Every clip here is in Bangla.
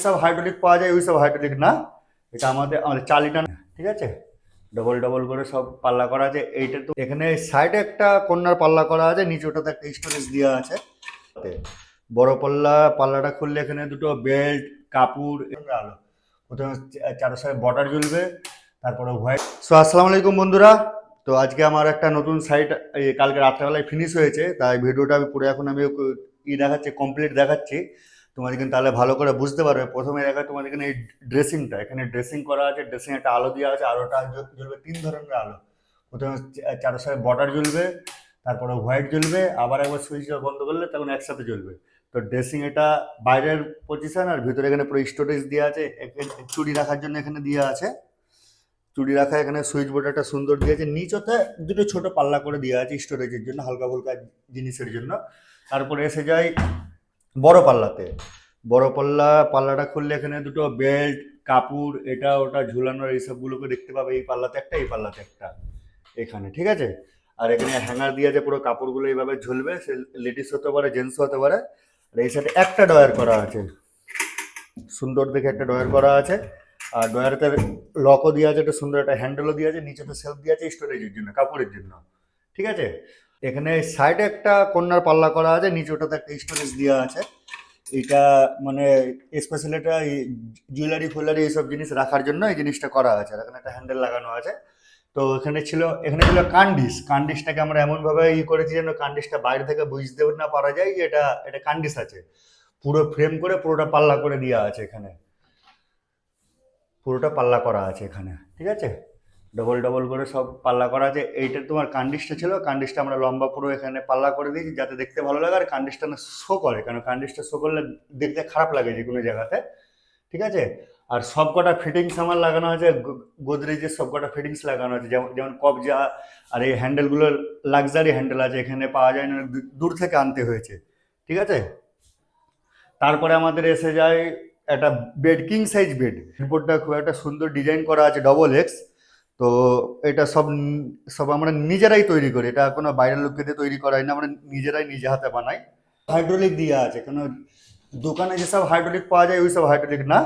সব হাইড্রোলিক পাওয়া যায়, ওই সব হাইড্রোলিক না, এটা আমাদের আমাদের চালিটা, ঠিক আছে। ডবল ডবল করে সব পাল্লা করা আছে। এইটা তো এখানে সাইডে একটা কর্নার পাল্লা করা আছে, নিচে ওটাতে একটা স্টোরেজ দেওয়া আছে। বড় পাল্লাটা খুললে এখানে দুটো বেল্ট, কাপড়, আলো, প্রথমে চারোর বর্ডার ঝুলবে, তারপরে হোয়াইট। সো আসসালামু আলাইকুম বন্ধুরা। তো আজকে আমার একটা নতুন সাইট কালকে রাত্রেবেলায় ফিনিশ হয়েছে, তাই ভিডিওটা আমি পুরো এখন আমি দেখাচ্ছি, কমপ্লিট দেখাচ্ছি। তোমাদের কিন্তু তাহলে ভালো করে বুঝতে পারবে। প্রথমে দেখা তোমাদের এখানে এই ড্রেসিংটা, এখানে ড্রেসিং করা আছে, ড্রেসিং একটা আলো দেওয়া আছে, আলোটা জ্বলবে তিন ধরনের আলো। প্রথমে চারোর সাইড বর্ডার জ্বলবে, তারপরে হোয়াইট জ্বলবে, আবার একবার সুইচ বন্ধ করলে তখন একসাথে জ্বলবে। তো ড্রেসিং এটা বাইরের পজিশন, আর ভিতরে এখানে পুরো স্টোরেজ দেওয়া আছে, চুড়ি রাখার জন্য এখানে দেওয়া আছে। চুড়ি রাখা এখানে সুইচ বোর্ড একটা সুন্দর দিয়েছে, নিচতে দুটো ছোট পাল্লা করে দেওয়া আছে স্টোরেজের জন্য, হালকা ফুলকা জিনিসের জন্য। তারপরে এসে যায় বড় পাল্লাতে। পাল্লাটা খুললে এখানে দুটো বেল্ট, কাপড়, এটা ওটা ঝুলানোর এইসবগুলোকে দেখতে পাবে। এই পাল্লাতে একটা, এই পাল্লাতে একটা, এখানে, ঠিক আছে। আর এখানে হ্যাঙ্গার দিয়ে যে পুরো কাপড়গুলো এইভাবে ঝুলবে, সে লেডিস হতে পারে, জেন্টস হতে পারে। আর এই সাইডে একটা ডয়ার করা আছে, সুন্দর দেখে একটা ডয়ার করা আছে। আর ডয়ারতে লকও দিয়ে আছে, একটা সুন্দর একটা হ্যান্ডেলও দিয়ে আছে, নিচেতে সেলফ দিয়ে আছে স্টোরেজের জন্য, কাপড়ের জন্য, ঠিক আছে। এখানে সাইডে একটা কর্নার পাল্লা করা আছে, নিচে ওটাতে একটা স্টোরেজ দেওয়া আছে। এটা মানে স্পেশালি এটা জুয়েলারি ফুয়েলারি এইসব জিনিস রাখার জন্য এই জিনিসটা করা আছে। আর এখানে একটা হ্যান্ডেল লাগানো আছে। তো এখানে ছিল কান্ডিসটাকে আমরা এমনভাবে করেছি যেন কান্ডিসটা বাইরে থেকে বুঝতে না পারা যায় যে এটা এটা কান্ডিস আছে। পুরো ফ্রেম করে পুরোটা পাল্লা করে দেওয়া আছে এখানে, পুরোটা পাল্লা করা আছে এখানে, ঠিক আছে। ডবল ডবল করে সব পাল্লা করা আছে। এইটা তোমার কান্ডিসটা ছিল, কান্ডিসটা আমরা লম্বা পুরো এখানে পাল্লা করে দিয়েছি যাতে দেখতে ভালো লাগে, আর কান্ডিসটা না শো করে, কারণ কান্ডিসটা শো করলে দেখতে খারাপ লাগে যে কোনো জায়গাতে, ঠিক আছে। আর সব কটা ফিটিংস আমার লাগানো আছে, গোদরেজের সব কটা ফিটিংস লাগানো আছে, যেমন যেমন কবজা। আর এই হ্যান্ডেলগুলো লাক্সারি হ্যান্ডেল আছে, এখানে পাওয়া যায় না, দূর থেকে আনতে হয়েছে, ঠিক আছে। তারপরে আমাদের এসে যায় একটা বেড, কিং সাইজ বেড। হেডবোর্ডটা খুব একটা সুন্দর ডিজাইন করা আছে, ডবল এক্স। তো এটা সব সব আমরা নিজেরাই তৈরি করি, এটা কোনো বাইরের লোককে দিয়ে তৈরি করা হয় না, আমরা নিজেরাই নিজে হাতে বানাই। হাইড্রোলিক দেওয়া আছে, কেন দোকানে যেসব হাইড্রোলিক পাওয়া যায় ওই সব হাইড্রোলিক না,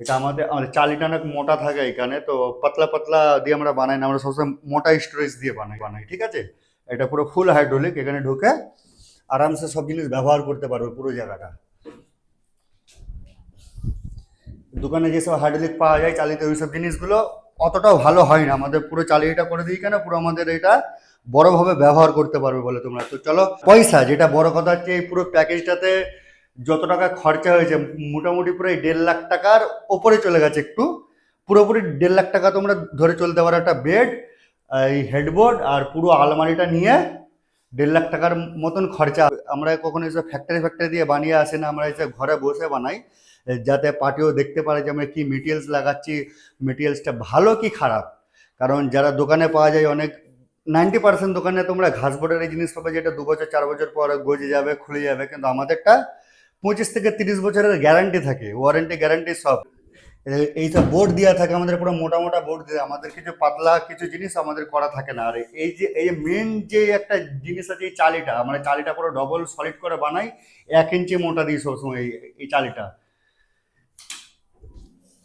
এটা আমাদের আমাদের চালিটা অনেক মোটা থাকে এখানে, তো পাতলা পাতলা দিয়ে আমরা বানাই না, আমরা সবসময় মোটা স্টোরেজ দিয়ে বানাই, ঠিক আছে। এটা পুরো ফুল হাইড্রোলিক, এখানে ঢুকে আরামসে সব জিনিস ব্যবহার করতে পারবে পুরো জায়গাটা। দোকানে যেসব হাইড্রোলিক পাওয়া যায় চালিত, ওই সব জিনিসগুলো অতটাও ভালো হয় না। আমাদের পুরো চালিয়েটা করে দিই কেন, পুরো আমাদের এটা বড়ভাবে ব্যবহার করতে পারবে বলে তোমরা। তো চলো, পয়সা যেটা বড় কথা হচ্ছে, এই পুরো প্যাকেজটাতে যত টাকা খরচা হয়েছে মোটামুটি পুরো 1.5 লাখ টাকার ওপরে চলে গেছে একটু। পুরোপুরি 1.5 লাখ টাকা তোমরা ধরে চলতে পারো। একটা বেড, এই হেডবোর্ড আর পুরো আলমারিটা নিয়ে 1.5 লাখ টাকার মতন খরচা। আমরা কখনো এসব ফ্যাক্টরি দিয়ে বানিয়ে আসে না, আমরা এসে ঘরে বসে বানাই, যাতে পার্টিও দেখতে পারে যে আমরা কি মেটেরিয়ালস লাগাচ্ছি, মেটেরিয়ালসটা ভালো কি খারাপ। কারণ যারা দোকানে পাওয়া যায় অনেক 90% দোকানে তোমরা ঘাসবোর্ডের এই জিনিস পাবে, যেটা 2 বছর 4 বছর পর গজে যাবে, খুলে যাবে, কিন্তু আমাদেরটা 25 থেকে 30 বছরের গ্যারান্টি থাকে, ওয়ারেন্টি গ্যারান্টি সব। এইসব বোর্ড দেওয়া থাকে আমাদের, পুরো মোটা মোটা বোর্ড দিয়ে, আমাদের কিছু পাতলা কিছু জিনিস আমাদের করা থাকে না। আর এই যে মেন যে একটা জিনিস আছে, এই চালিটা, আমরা চালিটা পুরো ডবল সলিড করে বানাই, 1 ইঞ্চি মোটা দিই সবসময় এই চালিটা।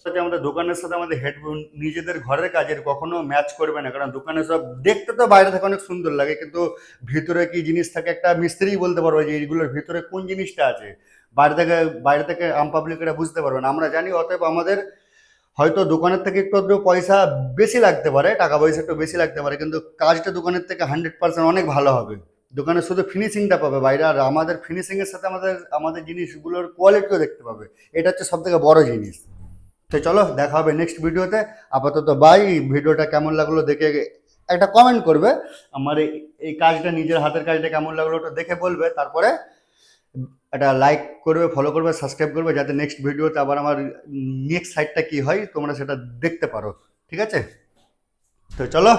সাথে আমাদের দোকানের সাথে আমাদের হেডফোন নিজেদের ঘরের কাজের কখনো ম্যাচ করবে না, কারণ দোকানে সব দেখতে তো বাইরে থেকে অনেক সুন্দর লাগে, কিন্তু ভিতরে কি জিনিস থাকে একটা মিস্ত্রি বলতে পারবে যে এইগুলোর ভিতরে কোন জিনিসটা আছে। বাইরে থেকে আম পাবলিক এটা বুঝতে পারবে না, আমরা জানি। অতএব আমাদের হয়তো দোকানের থেকে একটু একটু পয়সা বেশি লাগতে পারে, টাকা পয়সা একটু বেশি লাগতে পারে, কিন্তু কাজটা দোকানের থেকে 100% অনেক ভালো হবে। দোকানে শুধু ফিনিশিংটা পাবে বাইরে, আর আমাদের ফিনিশিংয়ের সাথে আমাদের আমাদের জিনিসগুলোর কোয়ালিটিও দেখতে পাবে। এটা হচ্ছে সব থেকে বড় জিনিস। তো চলো, দেখা হবে নেক্সট ভিডিওতে। আপাতত বাই। ভিডিওটা কেমন লাগলো দেখে একটা কমেন্ট করবে। আমার এই কাজটা, নিজের হাতের কাজটা কেমন লাগলো ওটা দেখে বলবে। তারপরে একটা লাইক করবে, ফলো করবে, সাবস্ক্রাইব করবে, যাতে নেক্সট ভিডিওতে আবার আমার নেক্সট সাইটটা কি হয় তোমরা সেটা দেখতে পারো, ঠিক আছে। তো চলো।